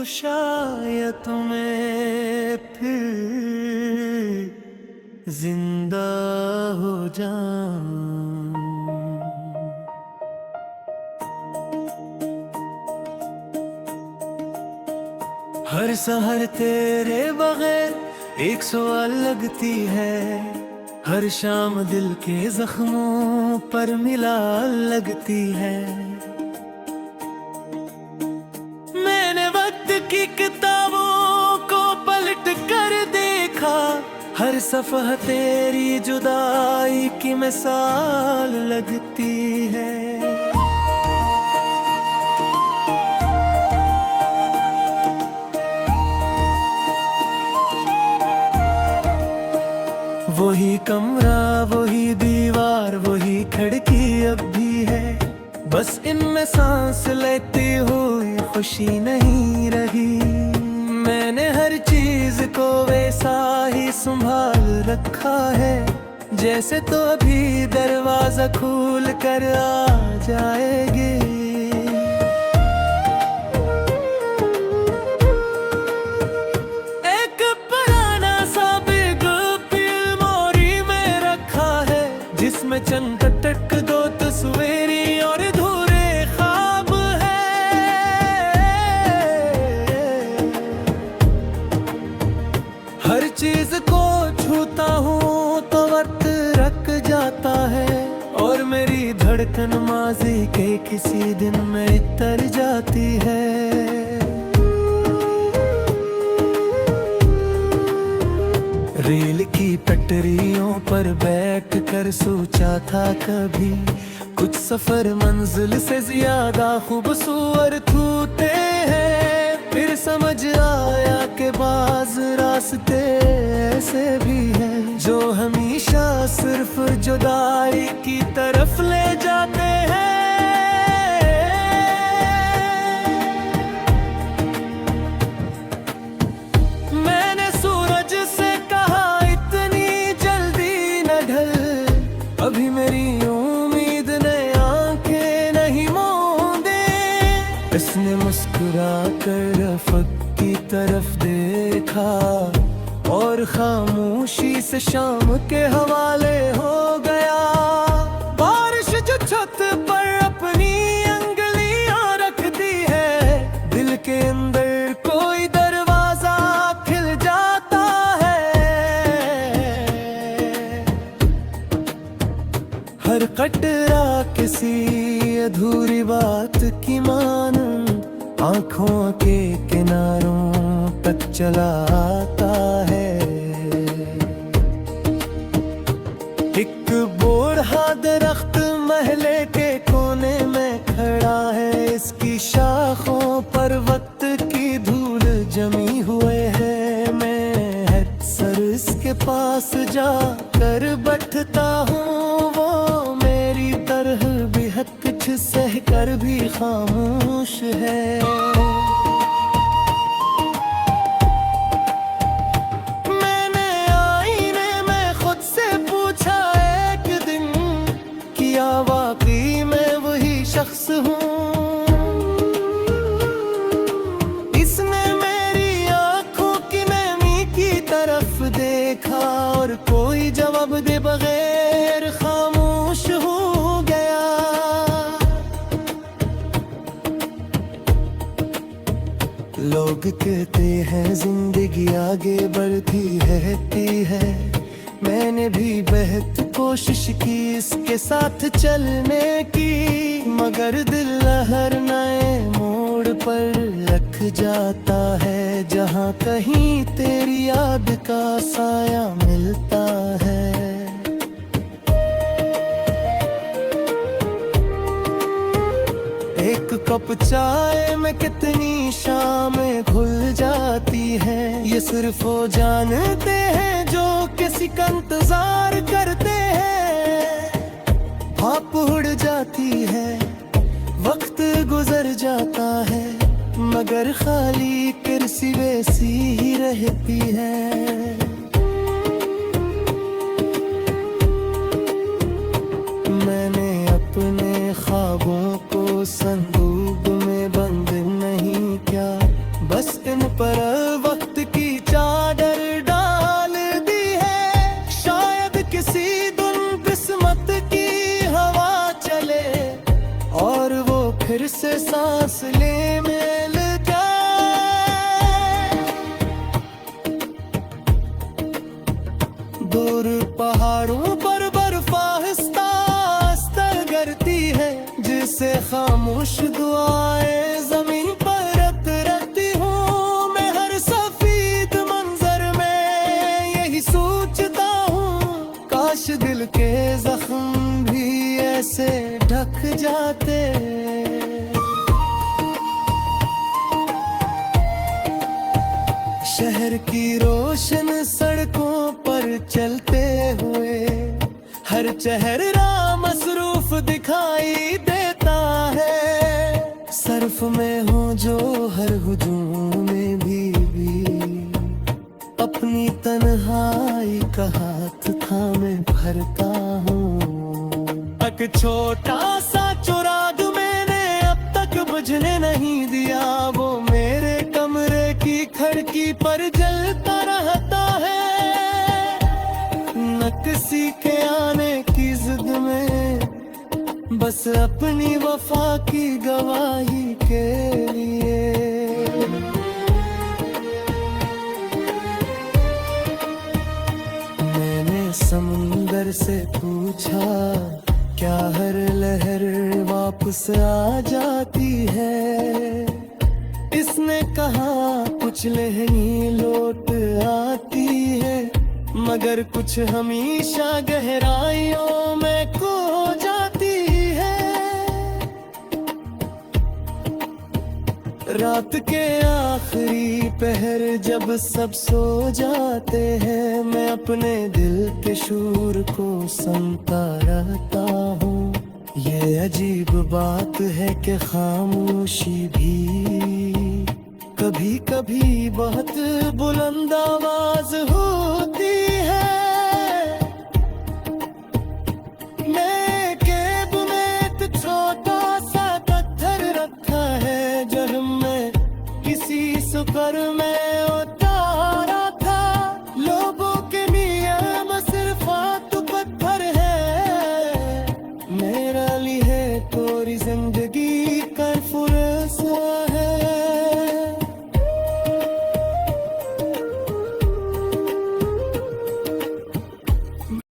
शायद मैं फिर जिंदा हो जाऊं। हर सहर तेरे बगैर एक सवाल लगती है, हर शाम दिल के जख्मों पर मिला लगती है। मैंने वक्त की किताबों को पलट कर देखा, हर सफ़ह तेरी जुदाई की मिसाल लगती है। वही कमरा, वही दीवार, वही खिड़की अब भी है, बस इनमें सांस लेती हुई खुशी नहीं रही। मैंने हर चीज को वैसा ही संभाल रखा है, जैसे तो अभी दरवाजा खोल कर आ जाएगी। जिसमें चंद टक दो तस्वीरें और अधूरे ख्वाब है। हर चीज को छूता हूँ तो वक्त रख जाता है, और मेरी धड़कन माजी के किसी दिन में तर जाती है। रेल की पटरियों पर बैठ कर सोचा था कभी, कुछ सफर मंजिल से ज्यादा खूबसूरत होते हैं। फिर समझ आया कि बाज़ रास्ते ऐसे भी हैं जो हमेशा सिर्फ जुदाई की तरफ ले जाते हैं। अभी मेरी उम्मीद ने आंखें नहीं मूंदे, इसने मुस्कुरा कर रफ़क़ की तरफ देखा, और खामोशी से शाम के हवाले हो गया। बारिश जो छत पर अपनी अंगलियां रखती है, दिल के अंदर कोई दरवाजा खिल जाता है। हर कटरा किसी अधूरी बात की मानंद आँखों के किनारों तक चला आता है। एक बूढ़ा दरख्त महले के कोने में खड़ा है, इसकी शाखों पर वक्त की धूल जमी हुए है। मैं अक्सर इसके पास जाकर बैठता हूँ, कुछ सह कर भी खामोश है। मैंने आईने में खुद से पूछा एक दिन, क्या वाकई मैं वही शख्स हूँ। इसने मेरी आंखों की नमी की तरफ देखा, और कोई जवाब दे बगैर खामोश हो गया। लोग कहते हैं जिंदगी आगे बढ़ती है, मैंने भी बहुत कोशिश की इसके साथ चलने की, मगर दिल हर नए मोड़ पर रख जाता है, जहाँ कहीं तेरी याद का साया मिलता है। एक कप चाय में कितनी शामें घुल जाती हैं, ये सिर्फ वो जानते हैं जो किसी का इंतजार करते हैं। भाप उड़ जाती है, वक्त गुजर जाता है, मगर खाली कुर्सी वैसी ही रहती है। मैंने अपने ख्वाबों को संदूक में बंद नहीं किया, बस सांस ले मिल जाए। दूर पहाड़ों पर बर्फाहिस्ता अस्तर गिरती है, जिसे खामोश दुआएं जमीन पर रत रहती हूँ मैं। हर सफेद मंजर में यही सोचता हूँ, काश दिल के जख्म भी ऐसे ढक जाते। शहर की रोशन सड़कों पर चलते हुए हर चेहरा मसरूफ दिखाई देता है। सर्फ में हो जो हर हुजूम में भी अपनी तन्हाई का हाथ थामे भरता हूँ। एक छोटा सा चुराग मैंने अब तक बुझने नहीं दिया, वो मेरे कमरे की खिड़की पर जलता रहता है। न किसी के आने की जिद में, बस अपनी वफा की गवाही के लिए। मैंने समुंदर से पूछा, क्या हर लहर वापस आ जाती है? इसने कहा कुछ लहरें लौट आती है, मगर कुछ हमेशा गहराइयों में खो जाती है। रात के आखिरी पहर जब सब सो जाते हैं, मैं अपने दिल के शूर को सुनता रहता हूँ। ये अजीब बात है कि खामोशी भी कभी कभी बहुत बुलंद आवाज होती है।